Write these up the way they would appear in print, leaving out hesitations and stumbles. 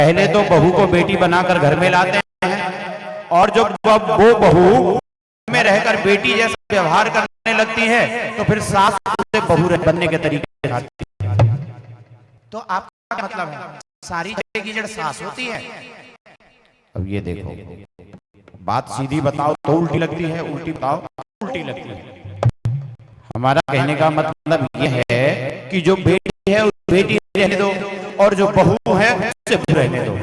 पहले तो बहू को बेटी बनाकर घर में लाते हैं, और जब वो बहू में रहकर बेटी जैसा व्यवहार करने लगती है तो फिर सास से बहू बनने के तरीके दिखाती है। तो आपका क्या मतलब है? सारी जगह की जड़ सास होती है। अब ये देखो, बात सीधी बताओ तो उल्टी लगती है, उल्टी बताओ तो उल्टी लगती है। हमारा कहने का मतलब ये है कि जो बेटी है उस बेटी रहने दो, और जो बहू है उससे बहू रहने दो।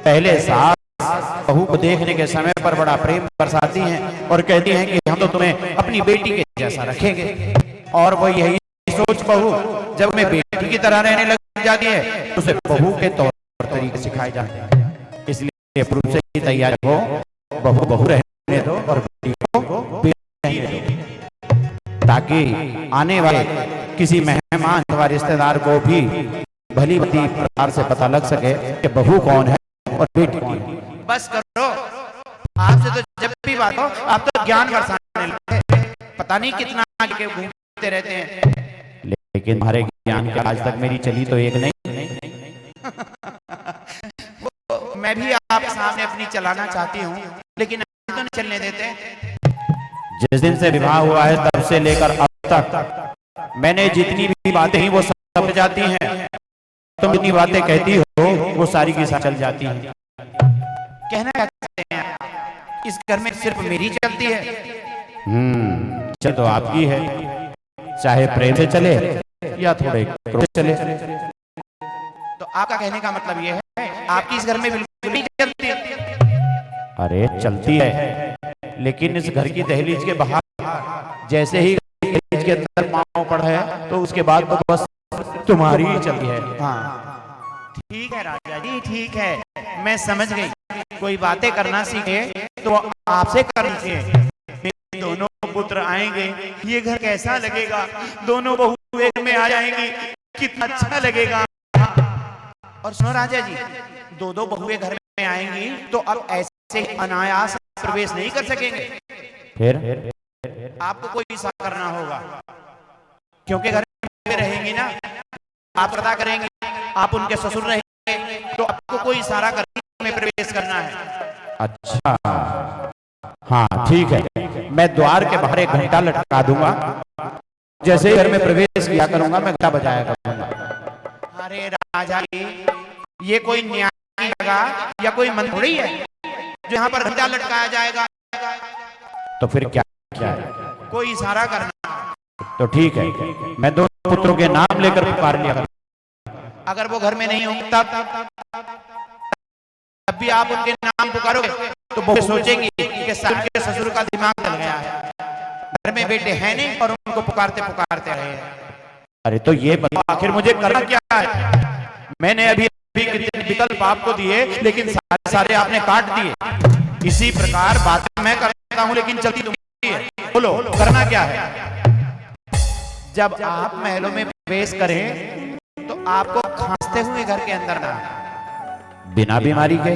पहले सास बहू को देखने के समय पर बड़ा प्रेम बरसाती हैं और कहती हैं कि हम तो तुम्हें अपनी बेटी के जैसा रखेंगे, और वो यही सोच बहू जब मैं बेटी की तरह रहने लग जाती है उसे बहू के तौर तरीके सिखाए जाते हैं। इसलिए पूर्व से ही तैयार हो, बहू बहू रहने दो और बेटी को बेटी रहने दो, ताकि आने वाले किसी मेहमान अथवा रिश्तेदार को भी भली भली प्रकार से पता लग सके कि बहू कौन है और बेटी कौन है। बस करो, आपसे तो जब भी बात हो आप तो ज्ञान बरसाने लगते, पता नहीं कितना आगे घूमते रहते हैं, लेकिन हमारे ज्ञान के आज तक मेरी चली तो एक नहीं। मैं भी आपके सामने अपनी चलाना चाहती हूँ, लेकिन तो नहीं चलने देते। जिस दिन से विवाह हुआ है तब से लेकर अब तक मैंने जितनी भी बातें ही वो सब जाती हैं, तुम जितनी बातें कहती हो वो सारी की सारी चल जाती हैं। कहना चाहते हैं इस घर में सिर्फ मेरी चलती है। चल तो आपकी है, चाहे प्रेम से चले या थोड़े क्रोध से चले। तो आपका कहने का मतलब ये है आपकी इस घर में बिल्कुल नहीं चलती। अरे चलती है, लेकिन इस घर की दहलीज के बाहर जैसे ही दहलीज के अंदर पांव पड़ा है तो उसके बाद तो बस तुम्हारी ही चलती है। हाँ ठीक है राजा जी, ठीक है, मैं समझ गई। कोई बातें करना सीखे तो आपसे करना सीखे। दोनों पुत्र आएंगे, ये घर कैसा लगेगा? दोनों बहू एक में आ जाएंगी, कितना अच्छा लगेगा। और सुनो राजा जी, दो दो बहुएं घर में आएंगी तो अब ऐसे अनायास प्रवेश नहीं कर सकेंगे, फिर आपको कोई ऐसा करना होगा, क्योंकि घर में रहेंगी ना, आप पता करेंगे, आप उनके ससुर रहेंगे, तो आपको कोई इशारा करने में प्रवेश करना है। अच्छा हाँ ठीक है, मैं द्वार के बाहर एक घंटा लटका दूंगा, जैसे ही घर में प्रवेश किया करूंगा मैं घंटा बजाया करूंगा। अरे राजा जी, ये कोई न्याय की जगह या कोई मंदिर थोड़ी है जो यहाँ पर घंटा लटकाया जाएगा। तो फिर क्या क्या है? कोई इशारा करना। तो ठीक है, मैं दोनों पुत्रों के नाम लेकर पुकार लिया करूंगा। अगर वो घर में नहीं होंगे तब भी आप उनके नाम पुकारोगे तो वो सोचेंगी कि उनके ससुर का दिमाग चल गया है, घर में बेटे हैं नहीं और उनको पुकारते पुकारते रहे। अरे तो ये बताओ आखिर मुझे करना क्या है? मैंने अभी कितने विकल्प आपको दिए, लेकिन सारे आपने काट दिए। इसी प्रकार बातें मैं करता हूं लेकिन चलती तुम्हारी है। बोलो करना क्या है? जब आप महलों में प्रवेश करें तो आपको खांसते हुए घर के अंदर ना, बिना बीमारी के।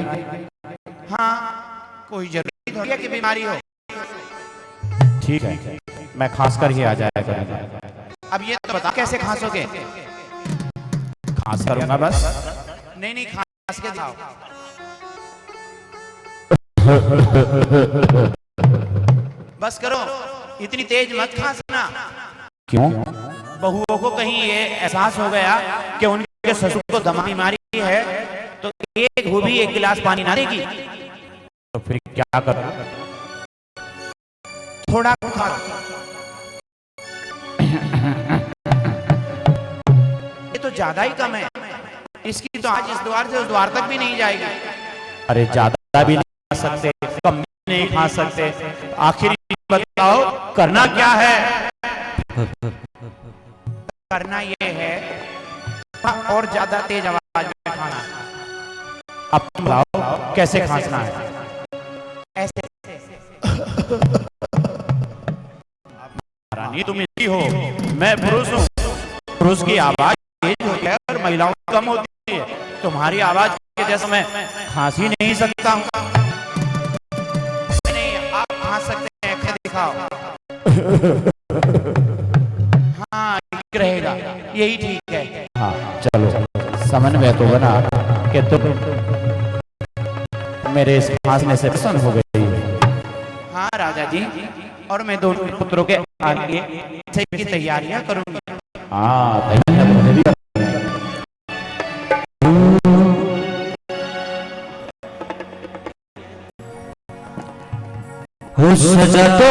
हाँ कोई जरूरी थोड़ी है कि बीमारी हो। ठीक है, मैं खांस कर ही आ जाया करूंगा। अब ये तो बता कैसे खांसोगे? खांस करूंगा बस। नहीं नहीं, खांस के जाओ। बस करो, इतनी तेज मत खांसना। क्यों? बहुओं को कहीं ये एहसास हो गया कि उनके ससुर को दमा बीमारी है तो एक वो भी एक गिलास पानी ना देगी, तो फिर क्या करो? थोड़ा खा। ये तो ज्यादा ही कम है, इसकी तो आज इस द्वार से उस द्वार तक भी नहीं जाएगी। अरे ज्यादा भी नहीं खा सकते, कम भी नहीं खा सकते, आखिर बताओ करना क्या है? करना ये है और ज्यादा तेज आवाज में खाना। अब तुम बताओ कैसे खांसना है? ऐसे। रानी तुम इसी हो, मैं पुरुष हूँ, पुरुष की आवाज तेज होती है और महिलाओं की कम होती है। तुम्हारी आवाज के जैसा मैं खांस ही नहीं सकता हूँ। नहीं, आप खांस सकते हैं, क्या दिखाओ। हाँ ठीक रहेगा, यही ठीक है। हाँ चलो, समन्वय तो बना। कि तुम मेरे इस भाषण से प्रसन्न हो गई। हाँ राजा जी, और मैं दोनों पुत्रों के आगे की तैयारियां करूंगी। हाँ तैयारियां तो मुझे भी हो सजा तो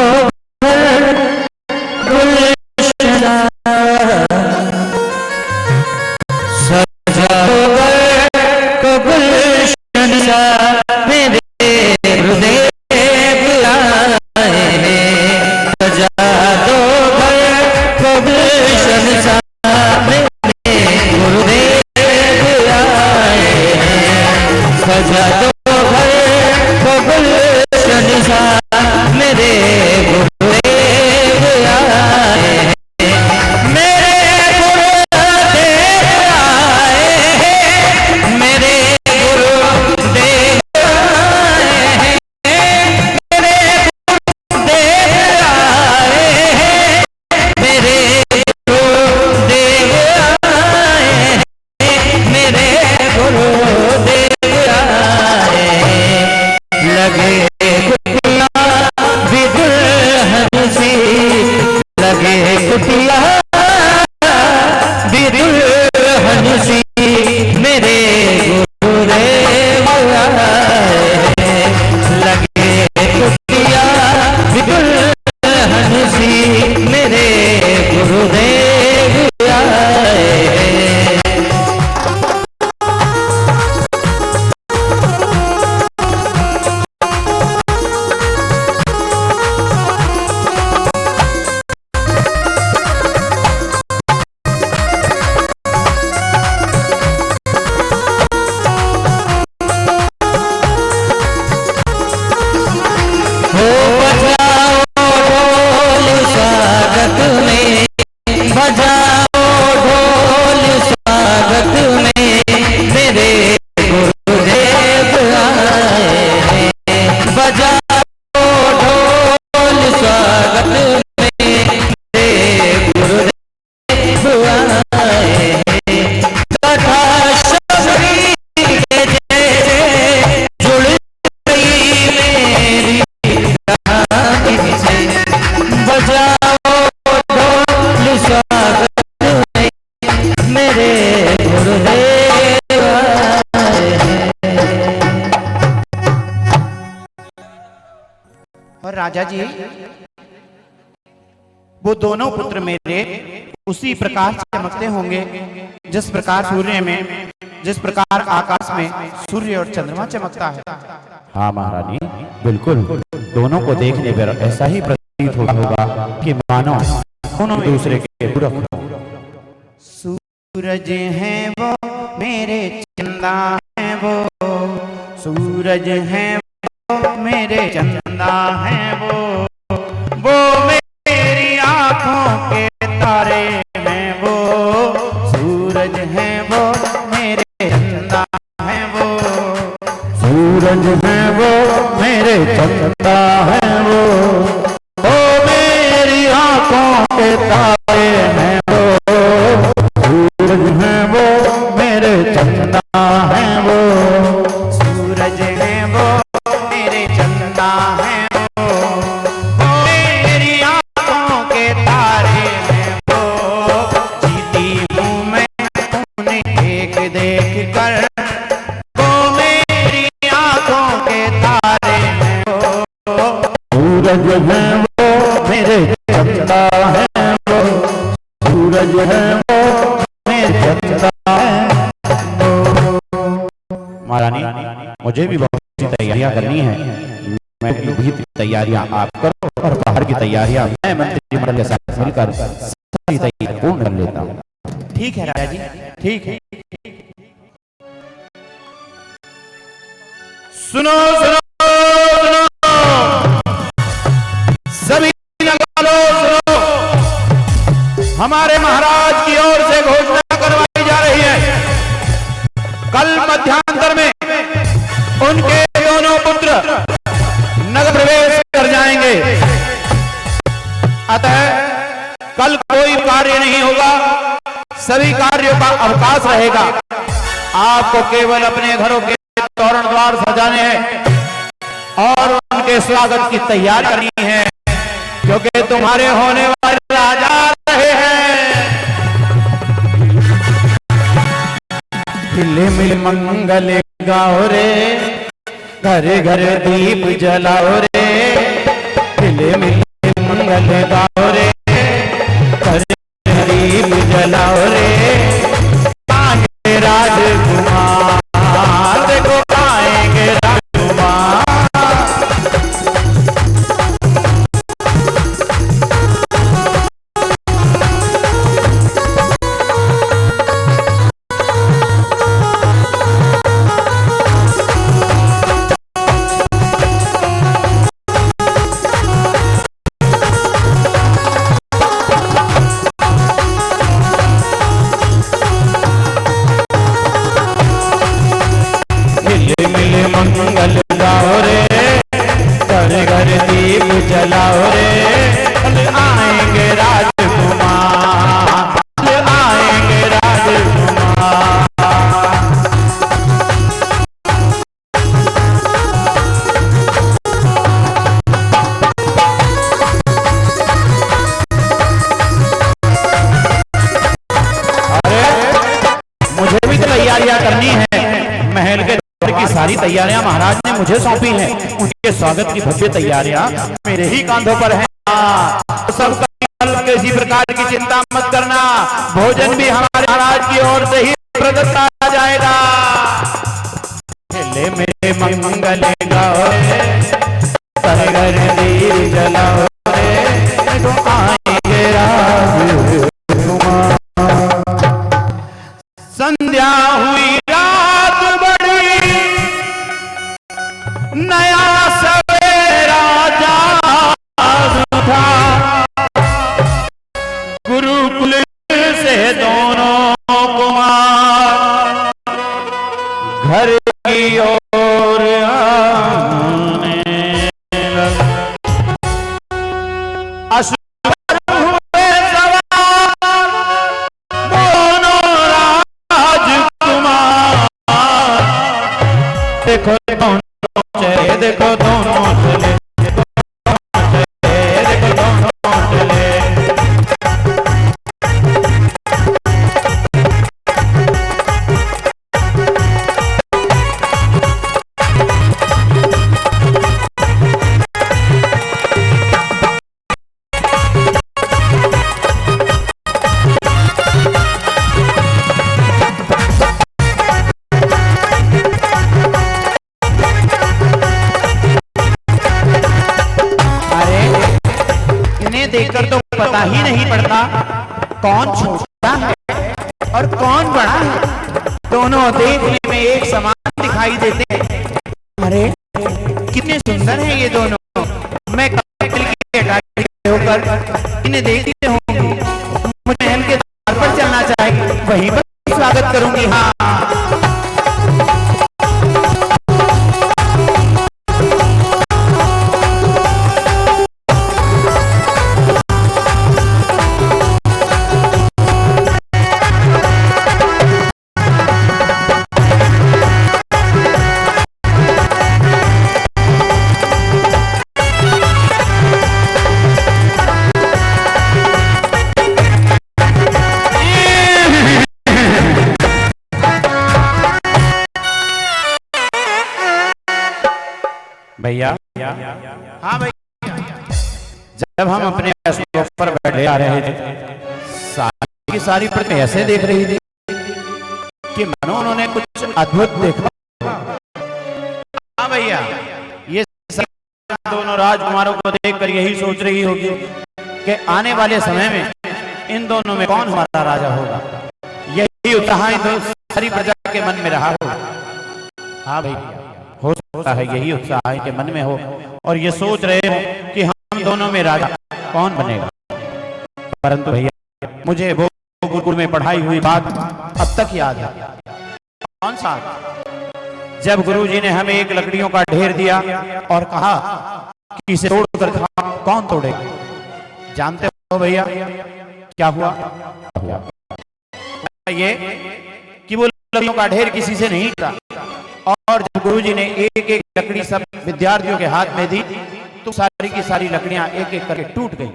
राजा जी, वो दोनों पुत्र मेरे उसी प्रकार चमकते होंगे जिस प्रकार सूर्य में, जिस प्रकार आकाश में सूर्य और चंद्रमा चमकता है। हाँ महारानी, बिल्कुल दोनों को देखने पर ऐसा ही प्रतीत होगा कि मानो दोनों दूसरे के पूरक हों। सूरज है वो मेरे चंदा है वो, सूरज है वो मेरे चंदा है वो मेरी आंखों के तारे हैं वो, सूरज है वो मेरे चंदा है वो, सूरज है वो मेरे चंदा है वो मेरी आंखों के तारे हैं वो, सूरज है वो मेरे चंदा है वो, सूरज है वो मेरे चंदा है वो मेरी आंखों के तारे हैं वो, जीती हूँ मैं उन्हें देख देख कर, वो मेरी आंखों के तारे हैं वो, सूरज है वो मेरे चंदा है वो, सूरज है वो मेरे चंदा है वो। महारानी, मुझे भी बहुत सी तैयारियां करनी है, मैं भी तैयारियां आप करो और बाहर की तैयारियां मैं मंत्रिमंडल के साथ मिलकर सारी तैयारी पूर्ण कर लेता हूँ। ठीक है राजा जी, ठीक है। सुनो सुनो सुनो, सभी नगालो सुनो, हमारे महाराज की ओर से घोषणा करवाई जा रही है। कल मध्यांतर में उनके दोनों पुत्र नगर प्रवेश कर जाएंगे, अतः कल कोई कार्य नहीं होगा, सभी कार्यों का अवकाश रहेगा। आपको केवल अपने घरों के तोरण द्वार सजाने हैं और उनके स्वागत की तैयारी करनी है, क्योंकि तुम्हारे होने वाले राजा रहे हैं। खिले मिल मंगल गाओ रे, घर घर दीप जलाओ रे। खिले मिल मंगल गाओ रे, घर घर दीप जलाओ रे। आएंगे राजकुमार, देखो आएंगे राजकुमार। मंगल गाओ रे, घर घर दीप जलाओ रे। आएंगे राजकुमार, आएंगे राजकुमार। अरे मुझे भी तो तैयारियां करनी है। महल के की सारी तैयारियां महाराज ने मुझे सौंपी हैं। उनके स्वागत की भव्य तैयारियां मेरे ही कांधों पर हैं। सब किसी प्रकार की चिंता मत करना, भोजन भी हमारे महाराज की ओर से ही प्रदत्त किया जाएगा। ले मेरे मंगल गाओ रे, घर घर दीप जलाओ रे। तो आएंगे राजकुमार। संध्या हुई रात बड़ी, नया सवेरा जाग था। गुरुकुल से दोनों कुमार घर की ओर आने लगे। हुए सवार दोनों राजकुमार। देखो चले, देखो दोनों चले, देखो दोनों चले। देखकर तो पता ही नहीं पड़ता कौन छोटा है और कौन बड़ा है। दोनों देखने में एक समान दिखाई देते हैं। अरे कितने सुंदर हैं ये दोनों। मैं होकर इन्हें देखते होंगे, मुझे महल के द्वार पर चलना चाहिए, वहीं पर स्वागत करूंगी। हाँ भैया। हाँ भैया, जब हम अपने पर बैठे आ रहे थे, सारी की सारी प्रतिमा ऐसे देख रही थी कि मानो उन्होंने कुछ अद्भुत देखा। हाँ भैया, ये दोनों राजकुमारों को देखकर यही सोच रही होगी कि आने वाले समय में इन दोनों में कौन हमारा राजा होगा। यही उत्साह सारी प्रजा के मन में रहा होगा। हाँ भैया, हो सकता है यही उत्साह इनके मन में हो और ये सोच रहे हो कि हम दोनों में राजा कौन बनेगा। परंतु भैया, मुझे वो गुरुकुल में पढ़ाई हुई बात अब तक याद है। कौन सा? जब गुरुजी ने हमें एक लकड़ियों का ढेर दिया और कहा कि इसे तोड़कर खाओ, कौन तोड़ेगा? जानते हो भैया क्या हुआ? ये कि वो लकड़ियों का ढेर किसी से नहीं था। और जब गुरुजी ने एक एक लकड़ी सब विद्यार्थियों के हाथ में दी तो सारी की सारी लकड़ियां एक एक करके टूट गई।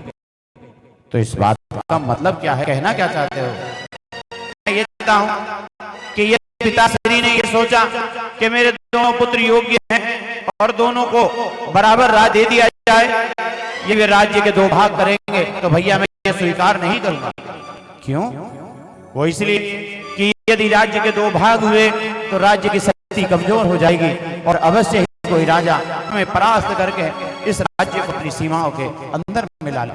तो इस बात का मतलब क्या है, कहना क्या चाहते हो? मैं ये चाहता हूं कि ये पिताश्री ने ये सोचा कि मेरे दोनों पुत्र योग्य हैं और दोनों को बराबर राज दे दिया जाए, ये वे राज्य के दो भाग करेंगे, तो भैया मैं ये स्वीकार नहीं करूंगा। क्यों? वो इसलिए कि यदि राज्य के दो भाग हुए तो राज्य की शक्ति कमजोर हो जाएगी और अवश्य ही कोई राजा हमें परास्त करके इस राज्य को अपनी सीमाओं के अंदर मिला ले।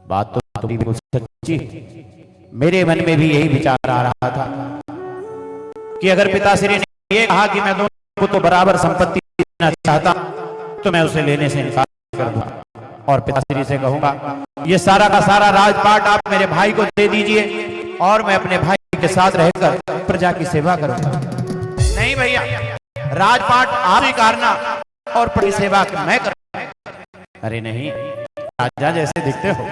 बात तो बिल्कुल सच्ची। मेरे मन में भी यही विचार आ रहा था कि अगर पिताश्री ने ये कहा कि मैं दोनों को तो बराबर संपत्ति देना चाहता तो मैं उसे लेने से इनकार कर दूंगा और पिताश्री से कहूंगा ये सारा का सारा राजपाट आप मेरे भाई को दे दीजिए और मैं अपने भाई के साथ रहकर प्रजा की सेवा करूंगा। नहीं भैया, राजपाट आप स्वीकारना और प्रजा सेवा मैं करूंगा। अरे नहीं, राजा जैसे दिखते हो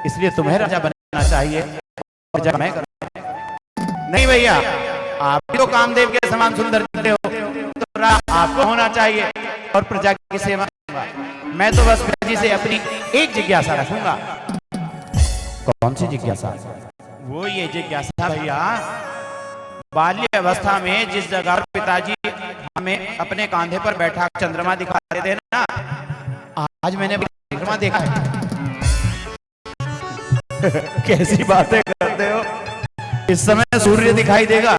इसलिए तुम्हें राजा बनना चाहिए और प्रजा मैं करूंगा। नहीं भैया, आप भी तो कामदेव के समान सुंदर दिखते हो तो राजा आपको होना चाहिए और प्रजा की सेवा करूंगा। मैं तो बस पिताजी से अपनी एक जिज्ञासा रखूंगा। कौन सी जिज्ञासा? वो ये जिज्ञासा भैया, बाल्य अवस्था में जिस जगह पर पिताजी हमें अपने कांधे पर बैठा चंद्रमा दिखा रहे थे ना, आज मैंने चंद्रमा देखा है। कैसी बातें करते हो, इस समय सूर्य दिखाई देगा।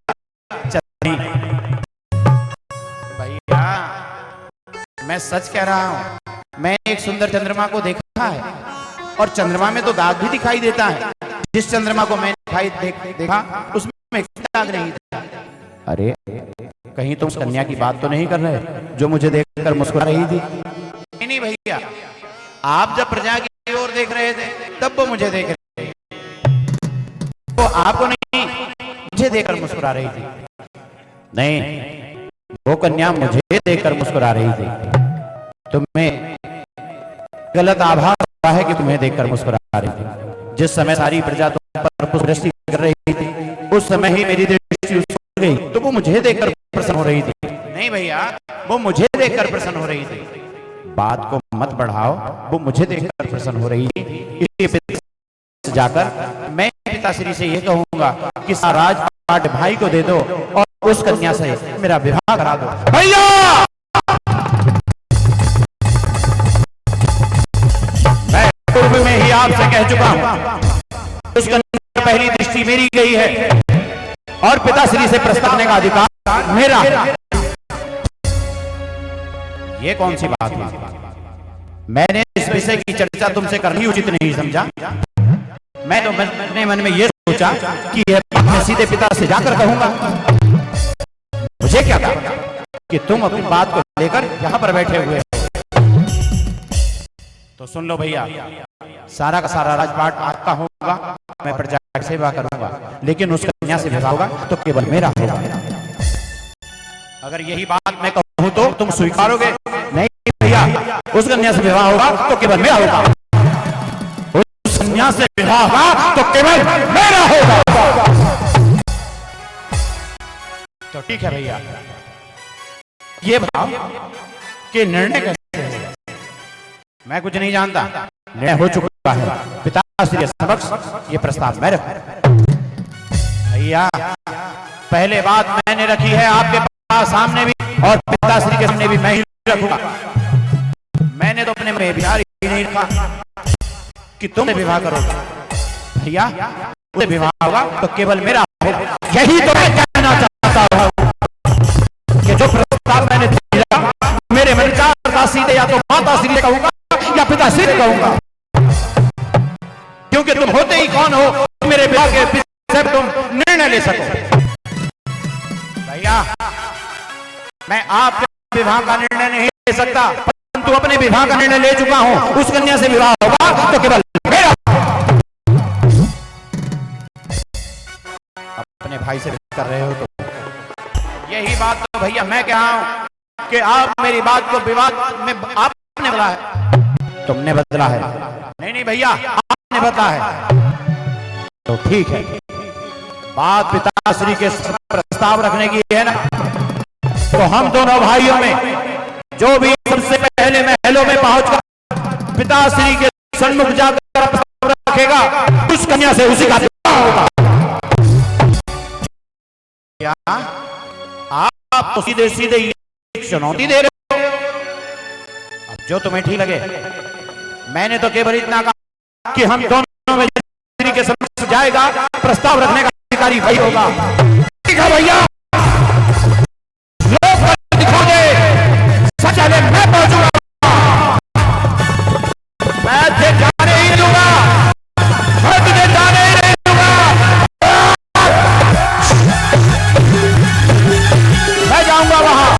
भैया मैं सच कह रहा हूं, मैंने एक सुंदर चंद्रमा को देखा है और चंद्रमा में तो दाग भी दिखाई देता है। जिस चंद्रमा को मैंने देखा उसमें दाग नहीं था। अरे कहीं तुम कन्या की बात तो नहीं कर रहे जो मुझे देखकर मुस्कुरा रही थी? नहीं भैया, आप जब प्रजा की ओर देख रहे थे तब वो मुझे देख रहे थे, वो आपको नहीं मुझे देखकर मुस्कुरा रही थी। नहीं, वो कन्या मुझे देखकर मुस्कुरा रही थी। तुम्हें गलत आभास हुआ है कि तुम्हें देखकर मुस्कुरा रही थी। जिस समय सारी प्रजा तुम पर पुष्प दृष्टि कर रही थी उस समय ही मेरी दृष्टि उस पर गई तो वो मुझे देखकर प्रसन्न हो रही थी। नहीं भैया, वो मुझे देखकर प्रसन्न हो रही थी। बात को मत बढ़ाओ, वो मुझे देखकर प्रसन्न हो रही थी। इसलिए जाकर मैं पिताश्री से ये कहूंगा कि सारा राजपाट भाई को दे दो और उस कन्या से मेरा विवाह करा दो। भैया मैं पूर्व में ही आपसे कह चुका हूं, उस कन्या पर पहली दृष्टि मेरी गई है और पिताश्री से प्रस्ताव करने का अधिकार मेरा। ये कौन सी बात हुई? मैंने इस विषय की चर्चा तुमसे करनी उचित नहीं समझा। मैं तो अपने मन में ये सोचा कि यह बात मैं सीधे पिता से जाकर कहूंगा। मुझे क्या था कि तुम अपनी बात को लेकर यहां पर बैठे हुए हो। तो सुन लो भैया, सारा का सारा राजपाट आपका होगा, मैं प्रजा की सेवा करूंगा, लेकिन उस कन्या से विवाह होगा तो केवल मेरा होगा। अगर यही बात मैं कहूं तो तुम स्वीकारोगे? नहीं भैया, उस कन्या से विवाह होगा तो केवल मेरा होगा। उस कन्या से विवाह होगा तो केवल मेरा होगा। तो ठीक है भैया, ये बताओ कि निर्णय कैसे होगा? मैं कुछ नहीं जानता, निर्णय हो चुका है। पिताश्री के समक्ष ये प्रस्ताव मैं रखूं। भैया पहले बात मैंने रखी है आपके पास सामने भी और पिताश्री के सामने भी मैं ही रखूंगा। मैंने तो अपने में बिहार ही नहीं रखा कि तुम विवाह करोगे। भैया उससे विवाह होगा तो केवल मेरा होगा। यही तो मैं कहना चाहता हूं कि जो प्रस्ताव मैंने दिया मेरे मन का सीधे या तो माता श्री कहूंगा या पिताश्री कहूंगा, क्योंकि तुम होते ही कौन हो मेरे विवाह के विषय तुम निर्णय ले सको। भैया मैं आपके विवाह का निर्णय नहीं ले सकता, परंतु अपने विवाह का निर्णय ले चुका हूं। उस कन्या से विवाह होगा तो केवल मेरा। अपने भाई से कर रहे हो तो यही बात तो भैया मैं कह रहा हूं कि आप मेरी बात को विवाद में आपने बदला है, तुमने बदला है। नहीं नहीं भैया, आपने बदला है। तो ठीक है, बात पिताश्री के प्रस्ताव रखने की है ना, तो हम दोनों भाइयों में जो भी सबसे पहले महलों में पहुंचकर पिताश्री के सन्मुख जाकर प्रस्ताव रखेगा, उस कन्या से उसी का विवाह होगा। क्या आप तो सीधे सीधे चुनौती दे रहे हो? अब जो तुम्हें ठीक लगे। मैंने तो केवल इतना कहा कि हम दोनों में के समक्ष जाएगा, प्रस्ताव रखने का अधिकारी भाई होगा। ठीक है भैया, लोग दिखाओगे, सच है मैं पहुंचूंगा, मैं तुझे जाने ही दूंगा, मैं तुझे जाने ही नहीं दूंगा, मैं जाऊंगा वहां।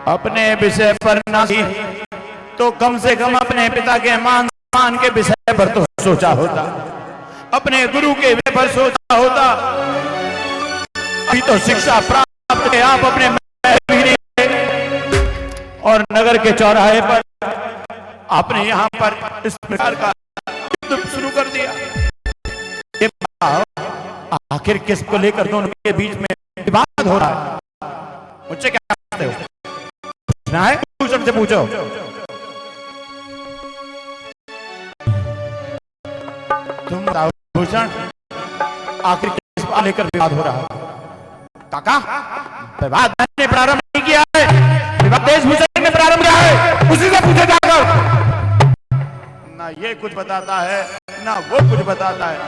अपने विषय पर ना तो कम से कम अपने पिता के मान सम्मान के विषय पर तो सोचा होता, अपने गुरु के विषय पर सोचा होता। अभी तो शिक्षा प्राप्त है, आप अपने महल भी नहीं और नगर के चौराहे पर आपने यहाँ पर इस प्रकार का युद्ध शुरू कर दिया। आखिर किसको लेकर दोनों के बीच में विवाद हो रहा है? मुझसे क्या कहते हो? है भूषण से पूछो। तुम भूषण आखिर किस बात लेकर विवाद हो रहा है? काका, विवाद मैंने प्रारंभ नहीं किया है, विवाद देशभूषण ने प्रारंभ किया है, उसी से पूछे जाकर। ना ये कुछ बताता है ना वो कुछ बताता है।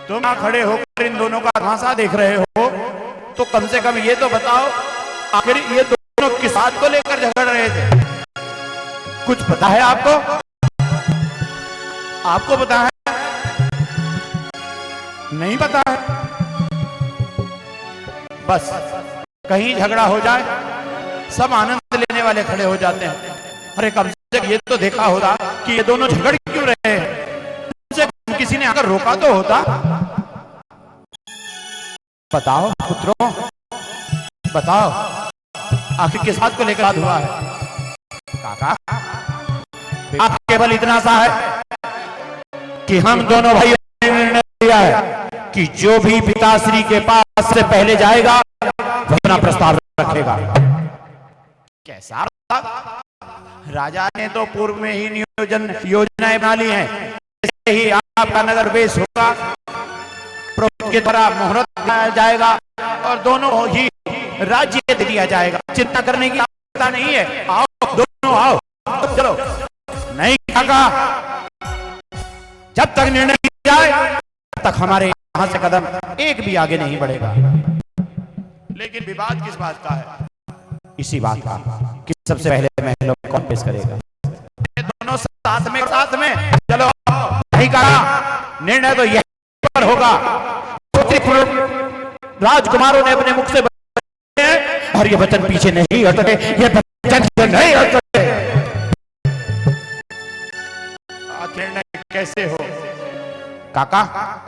तुम खड़े होकर इन दोनों का धांसा देख रहे हो, तो कम से कम ये तो बताओ आखिर ये दोनों किस बात को लेकर झगड़ रहे थे? कुछ पता है आपको? आपको पता है? नहीं पता है? बस कहीं झगड़ा हो जाए सब आनंद लेने वाले खड़े हो जाते हैं। अरे कम से कम ये तो देखा होगा कि ये दोनों झगड़ क्यों रहे हैं, किसी ने आकर रोका तो होता। बताओ पुत्रों, बताओ आखिर किस बात को लेकर बात हुआ है? काका, आप केवल इतना सा है कि हम दोनों भाइयों ने निर्णय लिया है कि जो भी पिताश्री के पास से पहले जाएगा वह अपना प्रस्ताव रखेगा। कैसा राजा ने तो पूर्व में ही योजनाएं बना ली हैं। जैसे ही आपका नगर वेश होगा, पुरोहित के द्वारा मुहूर्त लगाया जाएगा और दोनों ही राज्य दे दिया जाएगा। चिंता करने की आवश्यकता नहीं है। आओ दोनों आओ, चलो। नहीं काका, जब तक निर्णय किया जाए तब तक हमारे यहां से कदम एक भी आगे नहीं बढ़ेगा। लेकिन विवाद किस बात का है? इसी बात का कि सबसे पहले महलों में कौन पेश करेगा। दोनों साथ में चलो। नहीं कहा, निर्णय तो यही पर होगा। राजकुमारों ने अपने मुख से और ये वचन पीछे नहीं हटते, ये वचन नहीं हटते। निर्णय कैसे हो? काका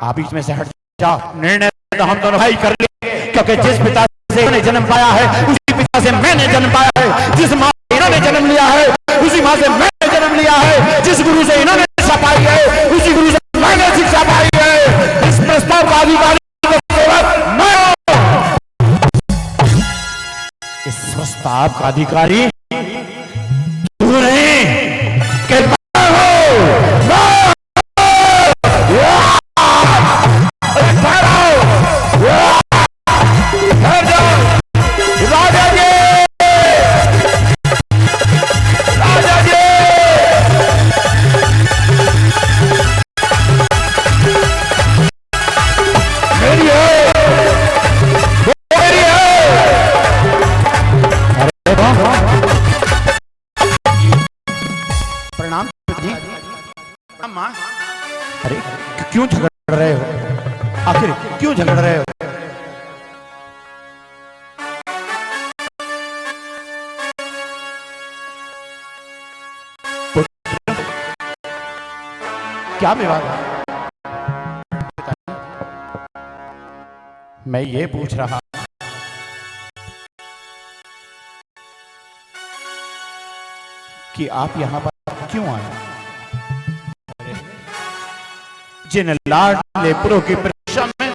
आप बीच में से हट जाओ। निर्णय तो हम दोनों भाई कर लेंगे, क्योंकि जिस पिता से मैंने जन्म पाया है उसी पिता से मैंने जन्म पाया है। जिस माँ से इन्होंने जन्म लिया है उसी माँ से मैंने जन्म लिया है। जिस गुरु से इन्होंने शिक्षा पाई है उसी गुरु से मैंने शिक्षा पाई है। इस प्रस्ताव का अधिकारी मैं, इस प्रस्ताव का अधिकारी तू नहीं, क्यों झगड़ रहे हो? आखिर क्यों झगड़ रहे हो? क्या विवाद है? मैं ये पूछ रहा कि आप यहां पर क्यों आए? जिन लाडले पुरों की परीक्षा में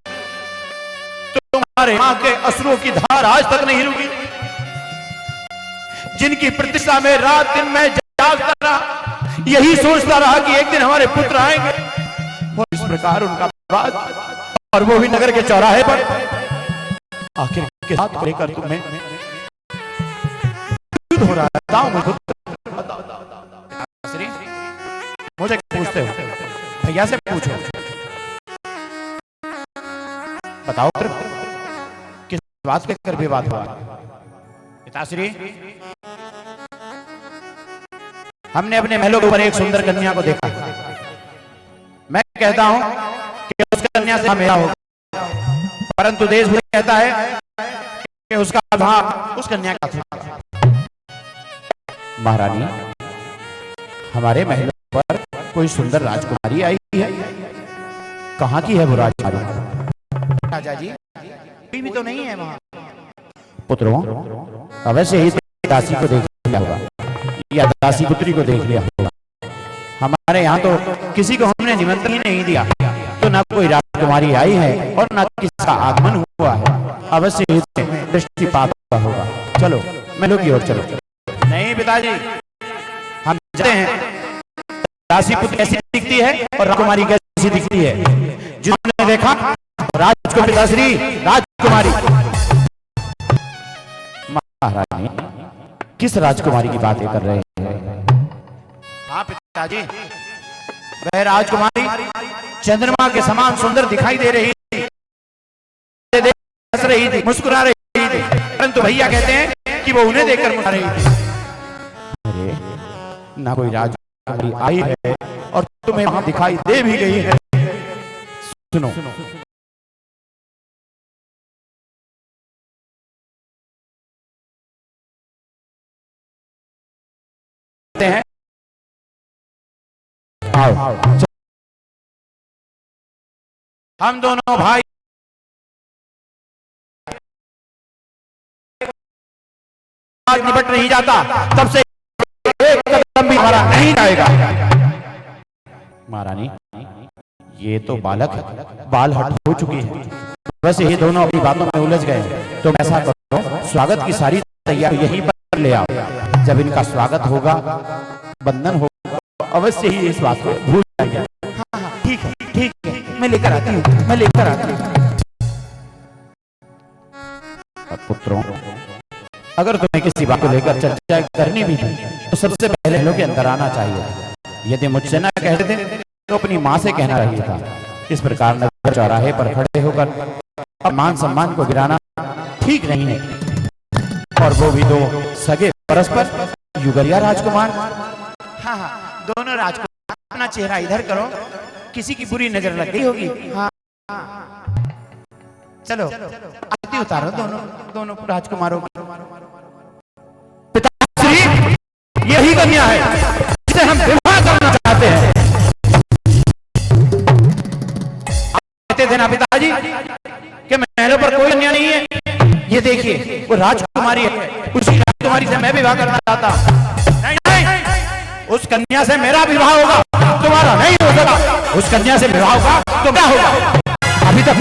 तुम्हारे मां के असुरों की धार आज तक नहीं रुकी, जिनकी प्रतिष्ठा में रात दिन मैं जागता रहा, यही सोचता रहा कि एक दिन हमारे पुत्र आएंगे, और इस प्रकार उनका अपराध, और वो भी नगर के चौराहे पर। आखिर के साथ लेकर तुम्हें हो रहा है? बताओ मुझे, मुझे पूछते हो? भैया से पूछो, बताओ किस बात पे कर विवाद हुआ? पिताश्री, हमने अपने महलों के ऊपर एक सुंदर कन्या को देखा। मैं कहता हूं कि उस कन्या से मेरा होगा, परंतु देश भी कहता है कि उसका भाव उस कन्या का था। महारानी, हमारे महलों पर कोई सुंदर राजकुमारी आई है। कहाँ की है वो राजकुमारी? राजा जी, कोई भी तो नहीं है वहां। पुत्रों, अवश्य ही दासी को देख लिया होगा या दासी पुत्री को देख लिया होगा। हमारे यहाँ तो किसी को हमने निमंत्रण ही नहीं दिया, तो ना कोई राजकुमारी आई है और ना किसका आगमन हुआ है। अवश्य ही दृष्टिपात होगा। चलो महलों की ओर चलो। नहीं पिताजी, हम जानते हैं दासी पुत्री कैसी दिखती है और राजकुमारी कैसी दिखती है। जिन्होंने देखा राजकुमारी, पिताश्री राजकुमारी। महारानी, किस राजकुमारी की बातें कर रहे हैं? हाँ पिताजी, वह राजकुमारी चंद्रमा के समान सुंदर दिखाई दे रही थी, हंस रही थी, मुस्कुरा रही थी, परंतु भैया कहते हैं कि वो उन्हें देखकर मुस्कुरा रही थी। अरे, ना कोई राजकुमारी आई है और तुम्हें वहां दिखाई दे भी गई है। सुनो, हैं, आओ, हम दोनों भाई आज निपट नहीं जाता, तब से एक कदम भी हमारा नहीं जाएगा। महारानी, ये तो बालक बाल हट हो चुकी है। वैसे ये दोनों अपनी बातों में उलझ गए, तो ऐसा करो, स्वागत की सारी तैयारी यहीं पर ले आओ। जब इनका स्वागत होगा, बंधन होगा, अवश्य ही इस बात को भूल जाएंगे। हाँ हाँ ठीक है, मैं लेकर आती हूँ, मैं लेकर आती हूँ। पुत्रों, अगर तुम्हें किसी बात को लेकर चर्चा करनी भी थी तो सबसे पहले लोग के अंदर आना चाहिए। यदि मुझसे ना कहते थे तो अपनी माँ से कहना रही था। इस प्रकार नगर चौराहे पर खड़े होकर मान सम्मान को गिराना ठीक नहीं है। और वो भी दो सगे परस्पर युगलिया राजकुमार। हाँ हाँ, दोनों राजकुमार, अपना चेहरा इधर करो, किसी की बुरी नजर लग गई होगी। हाँ चलो आरती उतारो दोनों राजकुमारों की। पिताश्री, यही कन्या है जिसे हम विवाह करना चाहते हैं। कहते थे ना पिताजी कि महलों पर कोई कन्या नहीं है। ये देखिए वो राजकुमारी है, उसी राजकुमारी से मैं विवाह करना चाहता। नहीं, उस कन्या से मेरा विवाह होगा, तुम्हारा नहीं हो सका। उस कन्या से विवाह होगा तो क्या होगा? अभी तक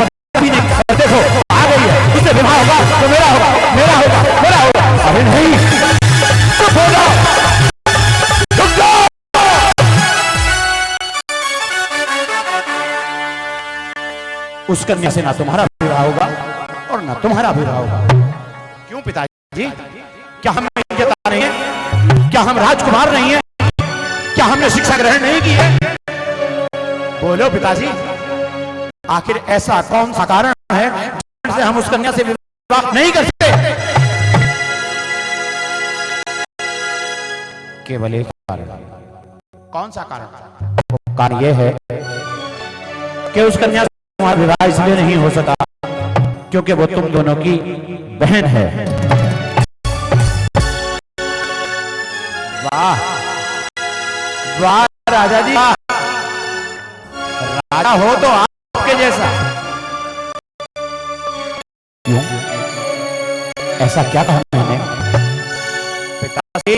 देखो आ गई है, उससे विवाह होगा तो मेरा होगा, मेरा होगा, मेरा होगा। अभी नहीं, चुप हो जाओ, चुप जाओ। उस कन्या से ना तुम्हारा विवाह होगा और ना तुम्हारा विवाह होगा। क्यों पिताजी? क्या हम योग्यता नहीं है? क्या हम राजकुमार नहीं है? क्या हमने शिक्षा ग्रहण नहीं की है? बोलो पिताजी, आखिर ऐसा कौन सा कारण है जिससे हम उस कन्या से विवाह नहीं कर सकते? केवल एक कारण। कौन सा कारण? वो कारण यह है कि उस कन्या से तुम्हारा विवाह इसलिए नहीं हो सका क्योंकि वो तुम दोनों की बहन है। वाह वाह राजा जी, राजा हो तो आपके जैसा। क्यों? ऐसा क्या कहा मैंने? पिताजी,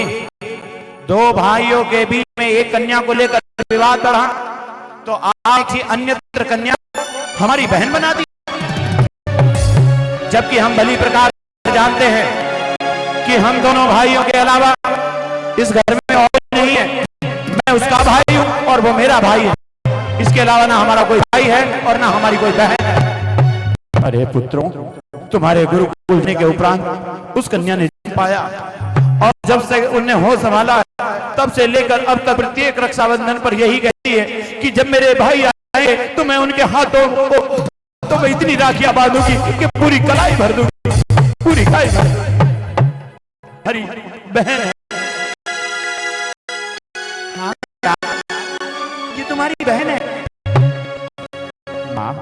दो भाइयों के बीच में एक कन्या को लेकर विवाद बढ़ा तो आप ही अन्यत्र कन्या हमारी बहन बना दी। जबकि हम भली प्रकार जानते हैं कि हम दोनों भाइयों के अलावा इस घर में और नहीं है। मैं उसका भाई हूं और वो मेरा भाई है। इसके अलावा ना हमारा कोई भाई है और ना हमारी कोई बहन है। अरे पुत्रों, तुम्हारे गुरुकुल के उपरांत उस कन्या ने पाया और जब से उन्हें होश संभाला तब से लेकर अब तक प्रत्येक रक्षाबंधन पर यही कहती है कि जब मेरे भाई आए तो मैं उनके हाथों को तो मैं इतनी राखियां बांधूंगी कि पूरी कलाई भर दूंगी, पूरी कलाई भर दूंगी। हरी बहन है। हाँ, ये तुम्हारी बहन है। माँ,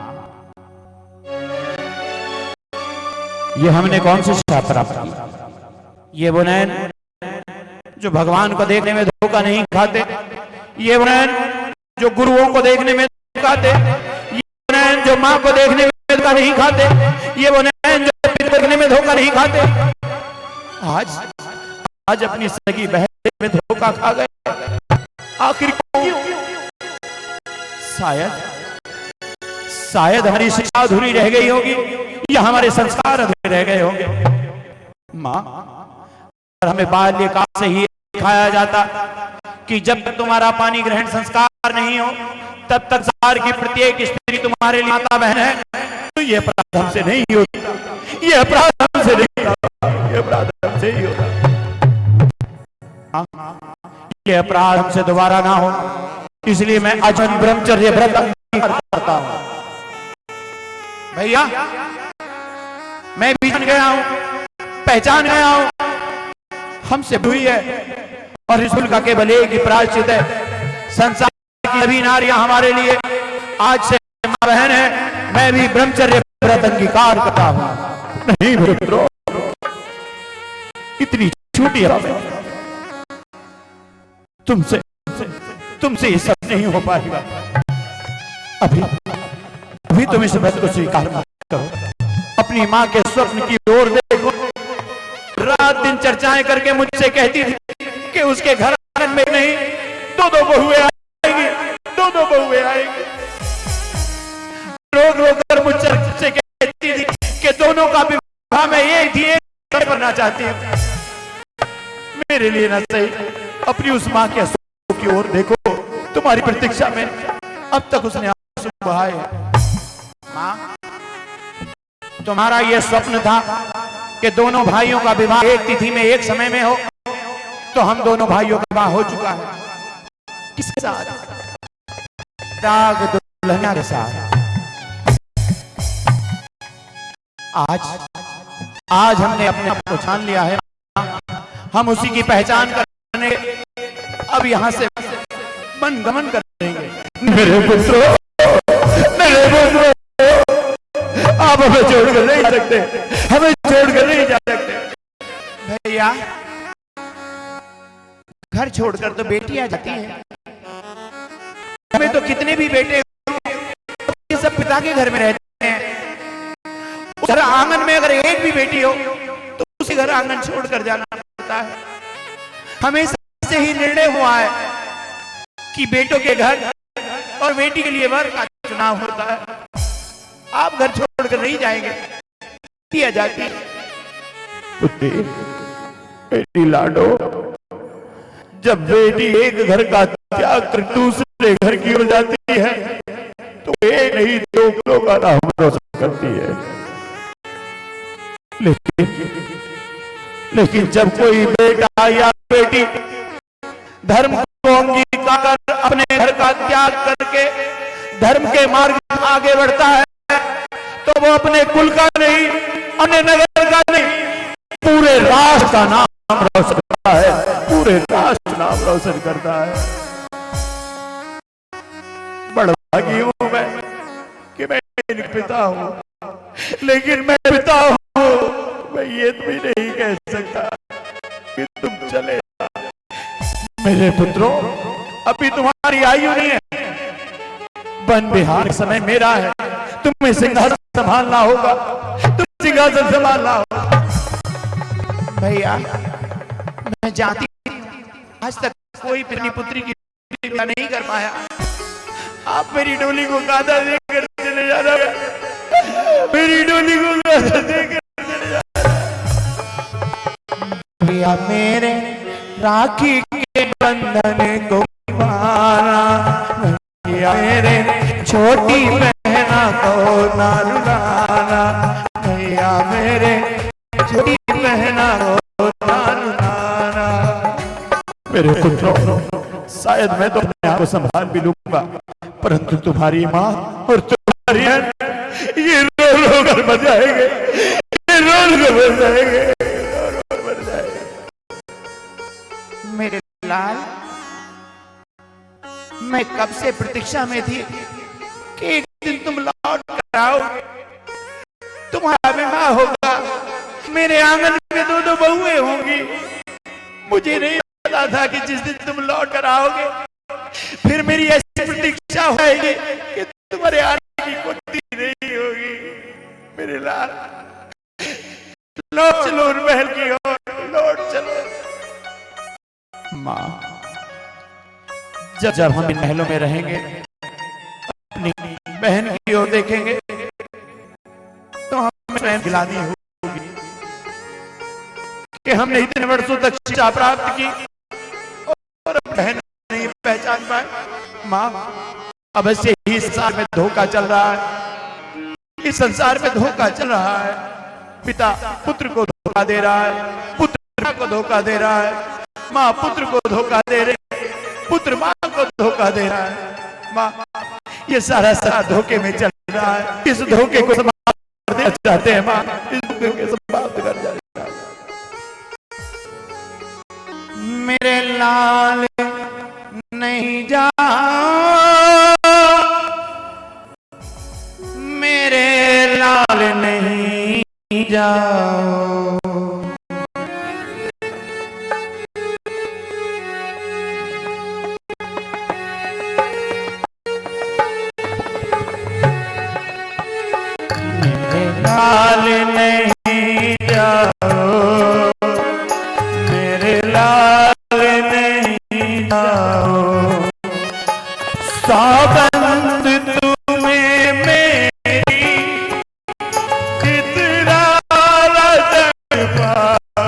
ये हमने कौन सी शिक्षा प्राप्त की? ये वो नैन जो भगवान को देखने में धोखा नहीं खाते, ये वो नैन जो गुरुओं को देखने में धोखा खाते, ये वो नैन जो माँ को देखने में धोखा नहीं खाते, ये वो नैन जो पिता देखने में धोखा नहीं खाते, आज अपनी सगी बहन में धोखा खा गए। आखिर क्यों? शायद हमारी शिक्षा अधूरी रह गई होगी या हमारे संस्कार अधूरे रह गए होंगे। माँ, हमें बाल्यकाल से ही सिखाया जाता कि जब तक तुम्हारा पानी ग्रहण संस्कार नहीं हो तब तक संसार की प्रत्येक स्त्री तुम्हारे लिए माता बहन है। तो ये अपराध हमसे नहीं होता, ये अपराध हमसे नहीं होता, ये अपराध हमसे ही होता। ये अपराध हमसे दोबारा ना हो, इसलिए मैं आजीवन ब्रह्मचर्य व्रत करता हूं। भैया, मैं भी जान गया हूं, पहचान गया हूं, हमसे हुई है और इस भूल का केवल एक ही प्रायश्चित है। संसार की सभी नारियां हमारे लिए आज से मां बहन है। मैं भी ब्रह्मचर्य व्रत अंगीकार करता हूं। नहीं मित्रों, इतनी छोटी है तुमसे ये सब नहीं हो पाएगा। अभी तुम इस व्रत को स्वीकार मत करो। अपनी माँ के स्वप्न की ओर देखो। रात दिन चर्चाएं करके मुझसे कहती थी कि उसके घर आंगन में नहीं दो बहुएं आएंगी, दो बहुएं आएंगी। रोक रोक कर मुझसे कहती थी कि दोनों का विवाह मैं एक थी एक पर करना चाहती हूँ। मेरे लिए ना सही, अपनी उस माँ के आंसू की ओर देखो। तुम्हारी प्रतीक्षा में अब तक उसने आंसू बहाए। माँ, तुम्हारा यह स्वप्न था कि दोनों भाइयों का विवाह एक तिथि में एक समय में हो, तो हम दोनों भाइयों का विवाह हो चुका है। किसके साथ? दाग दुल्हनिया के साथ। आज हमने अपने आप को छान लिया है। हम उसी की पहचान करने अब यहां से मनगमन करेंगे। मेरे पुत्रों, आप हमें छोड़कर नहीं जा सकते, हमें छोड़कर नहीं जा सकते। भैया, घर छोड़कर तो बेटियां जाती हैं। हमें तो कितने भी बेटे ये सब पिता के घर में रहते हैं। घर आंगन में अगर एक भी बेटी हो तो उसी घर आंगन छोड़कर जाना पड़ता है। हमें से ही निर्णय हुआ है कि बेटों के घर और बेटी के लिए वर का चुनाव होता है। आप घर छोड़कर नहीं जाएंगे, दिया जाती बेटी लाडो, जब बेटी एक घर का त्याग कर दूसरे घर की ओर जाती है तो एक नहीं दो लोगों का नाम रोशन करती है। लेकिन जब कोई बेटा या बेटी धर्म को अंगीकार कर अपने घर का त्याग करके धर्म के मार्ग में आगे बढ़ता है तो वो अपने कुल का नहीं, अपने नगर का नहीं, पूरे राष्ट्र का नाम रोशन करता है, पूरे राष्ट्र नाम रोशन करता है। बड़ा भागी हूं मैं कि मैं पिता हूं, लेकिन मैं पिता हूं, मैं ये भी नहीं कह सकता कि तुम चले। मेरे पुत्रों, अभी तुम्हारी आयु नहीं है। वन विहार समय मेरा है, तुम्हें सिंहासन संभालना होगा, तुम सिंहासन संभालना होगा। भैया, मैं जानती आज तक कोई अपनी पुत्री की विवाह नहीं कर पाया। आप मेरी डोली को गादा देकर चले जाना, मेरी डोली को गादा देकर चले जाना। भैया, मेरे राखी के बंधन को निभाना, भैया मेरे छोटी बहना को ना रुलाना, भैया मेरे छोटी बहना को ना रुलाना। मेरे पुत्रों, शायद मैं तो अपने आप को संभाल भी लूंगा, परंतु तुम्हारी माँ और तुम्हारी बहन ये रो रो कर बजाएंगे, ये रो रो कर बजाएंगे, रो रो कर बजाएंगे। मेरे लाल, मैं कब से प्रतीक्षा में थी कि एक दिन तुम लौट कर आओगे, तुम्हारा विवाह होगा, मेरे आंगन में दो दो बहुएं होंगी। मुझे नहीं पता था कि जिस दिन तुम लौट कर आओगे फिर मेरी ऐसी प्रतीक्षा होगी कि तुम्हारे आने की कोई नहीं होगी। मेरे लाल, लौट चलो महल की ओर, लौट चलो। माँ, जब हम इन महलों में रहेंगे, अपनी बहन की ओर देखेंगे तो हमें स्वयं गिलानी होगी कि हमने इतने वर्षों तक शिक्षा प्राप्त की और बहन नहीं पहचान पाए। माँ, अवश्य ही संसार में धोखा चल रहा है, इस संसार में धोखा चल रहा है। पिता पुत्र को धोखा दे रहा है, पुत्र को धोखा दे रहा है, माँ पुत्र को धोखा दे रही, पुत्र माँ को धोखा दे रहा है। माँ, ये सारा धोखे में चल रहा है। इस धोखे को समाप्त करना चाहते हैं माँ, इस धोखे को समाप्त कर जाते हैं। मेरे लाल नहीं जाओ, मेरे लाल नहीं जाओ। मेरे लाल नहीं जाओ, मेरे लाल नहीं जाओ। सौगंध तुम्हें मेरी, जितना रतन पाओ,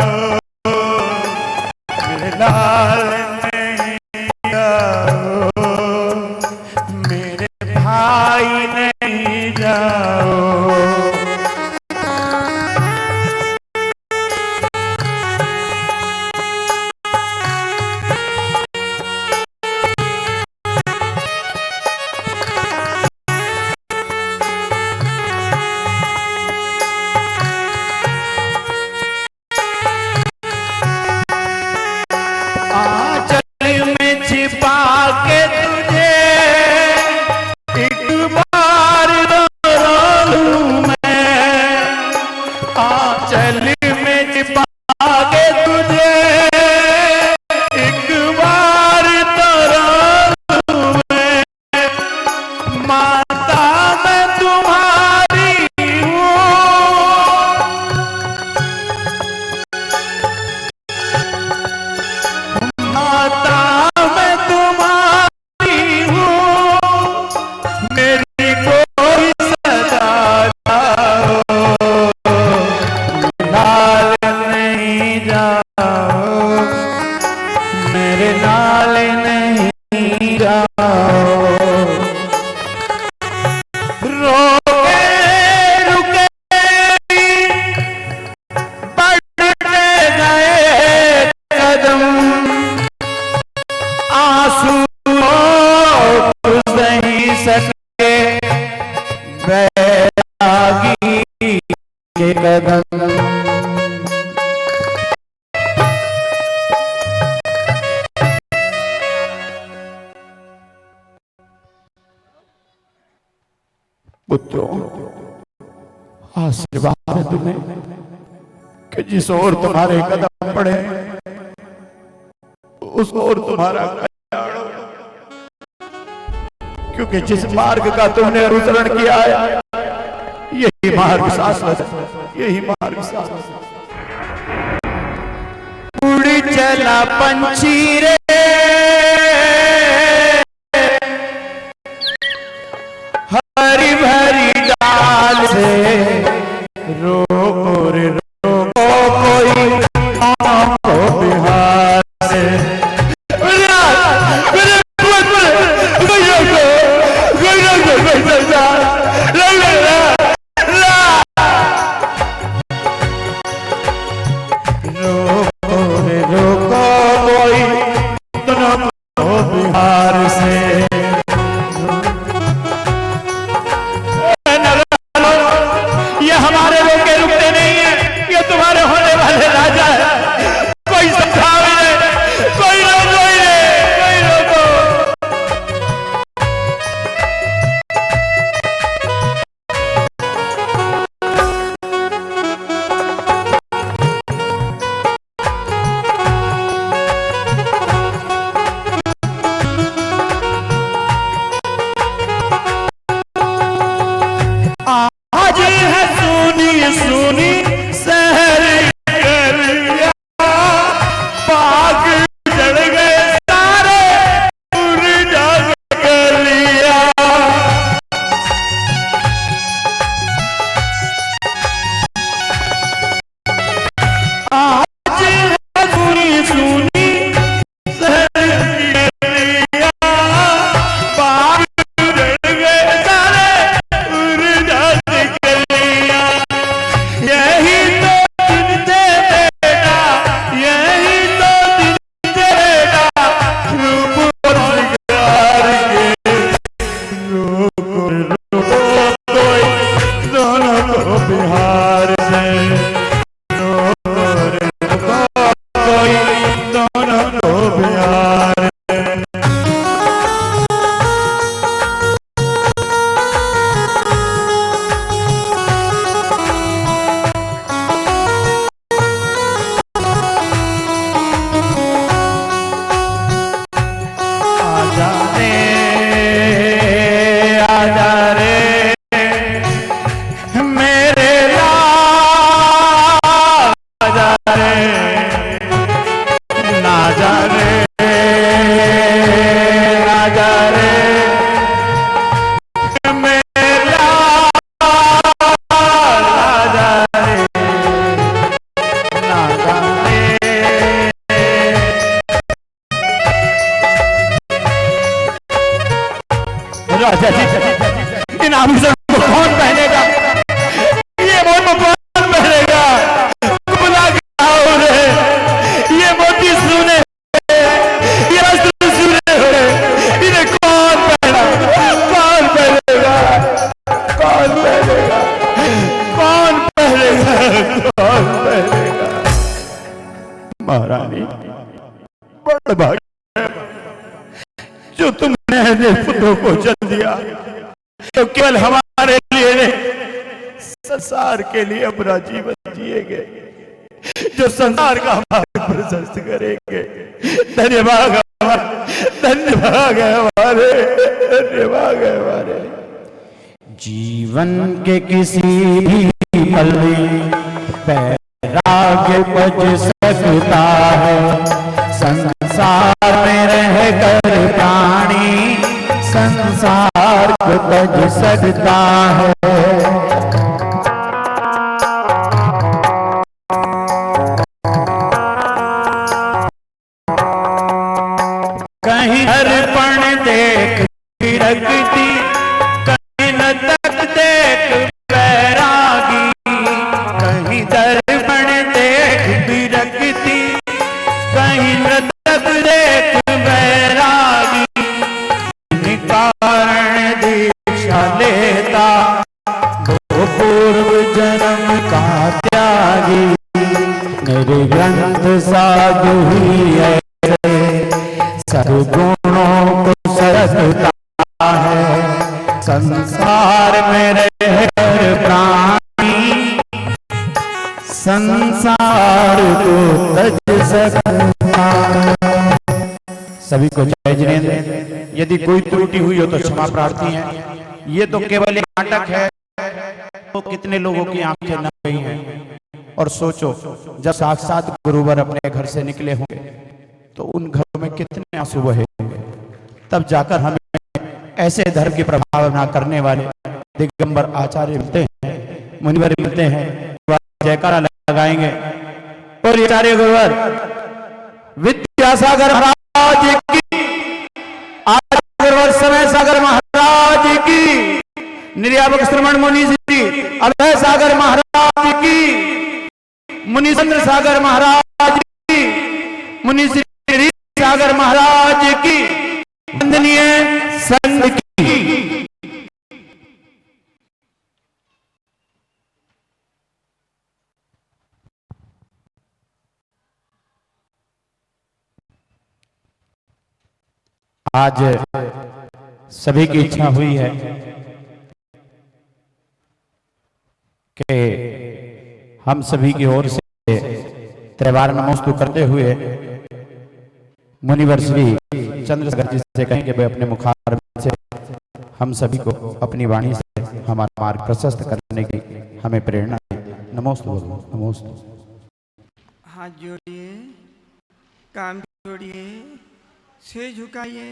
पाके तुझे एक बार रो लूं मैं, आंचल में छिपा के तुझे एक बार तो रो लूं मैं। माता मैं तुम्हारी हूँ, माता मैं तुम्हारी हूँ, मेरी कोई सदा जाओ, नाल नहीं जाओ, मेरे नाल नहीं जाओ। रोके रुके बढ़ते गए कदम, आंसू कुछ नहीं सके बैरागी के कदम। पुत्रों, आशीर्वाद है तुम्हें कि जिस ओर तुम्हारे कदम पड़े उस ओर तुम्हारा कल्याण हो, क्योंकि जिस मार्ग का तुमने अनुसरण किया है यही मार्ग शाश्वत है, यही मार्ग शाश्वत है। उड़ चला पंछी रे हरी भरी डाल से, रोको रे रोको कोई हमको बिहार से। रोको रे रोको कोई तुमको बिहार से। ये हमारे रोके रुकते नहीं है, ये तुम्हारे होने वाले राजा है। कोई समझावे नहीं, कोई रोको ही नहीं, कोई रोको। आज है सुनी सुनी शहर गलियां, बाग जड़ गए सारे मुरझा गलियां। आज है सुनी सुनी शहर गलियां, बाग जड़ गए सारे मुरझा गलियां। यही तो दिन थे बेटा, यही तो दिन थे बेटा, रूप और श्रृंगार के। रोको रोको कोई दोनों को बिहार से, रोको रोको कोई दोनों को बिहार से। आजा रे आजा रे मेरे लाल, आजा रे ना जा रे, ना जा रे मेरे लाल, आजा रे ना जा रे। राजा जी, इन आभूषण को कौन पहनेगा? ये मोती कौन पहनेगा? बुला के आओ रे, ये मोती सुने, ये वस्त्र सुने हुए, इन्हें कौन पहना? कौन पहनेगा? कौन पहनेगा? कौन पहनेगा? कौन पहनेगा? महारानी, बड़ भाग्य जो तुमने अपने पुत्रों को जन्म दिया तो केवल हमारे लिए नहीं, संसार के लिए अपना जीवन जिएंगे, जो संसार का हमारे प्रशस्त करेंगे। धन्यवाद धन्यवाद है हमारे, धन्यवाद है हमारे। जीवन के किसी भी पल में वैराग्य उपज सकता है, संसार में रहकर प्राणी संसार को तज सकता है। कहीं दर्पण देख विरक्ति, कहीं नतक देख बैरागी, कहीं दर्पण देख विरक्ति, कहीं नतक देख बैरागी, कारण दीक्षा लेता वो पूर्व जन्म का त्यागी, निर्ग्रंथ साधु ही ऐसे सद्गुणों को सरसता है, संसार में रहकर प्राणी संसार को तज सकता है। सभी को जय जिनेंद्र। यदि कोई त्रुटि हुई हो तो क्षमा प्रार्थी हैं। ये तो केवल एक नाटक है, तो कितने लोगों की आंखें न गई हैं। और सोचो जब साक्षात गुरुवर अपने घर से निकले होंगे तो उन घरों में कितने आंसू बहे होंगे, तब जाकर हमें ऐसे धर्म की प्रभावना करने वाले दिगंबर आचार्य मिलते हैं, मुनिवर मिलते हैं, जयकारा लगाएंगे। और आचार्य गुरुवर विद्यासागर महाराज की, आचार्य समय सागर महाराज की, निर्यापक श्रवण मुनि श्री अभय सागर महाराज की, मुनि चंद्र सागर महाराज की, मुनि श्री सागर महाराज की, वंदनीय संघ की। आज सभी की इच्छा हुई है कि हम सभी की ओर से त्रिवार नमोस्तु करते हुए मुनिवर श्री चंद्रशेखर जी से कहेंगे वे अपने मुखारविंद से हम सभी को अपनी वाणी से हमारा मार्ग प्रशस्त करने की हमें प्रेरणा दें। नमोस्तु नमोस्तु। हाथ जोड़िए, काम जोड़िए, सिर झुकाइए।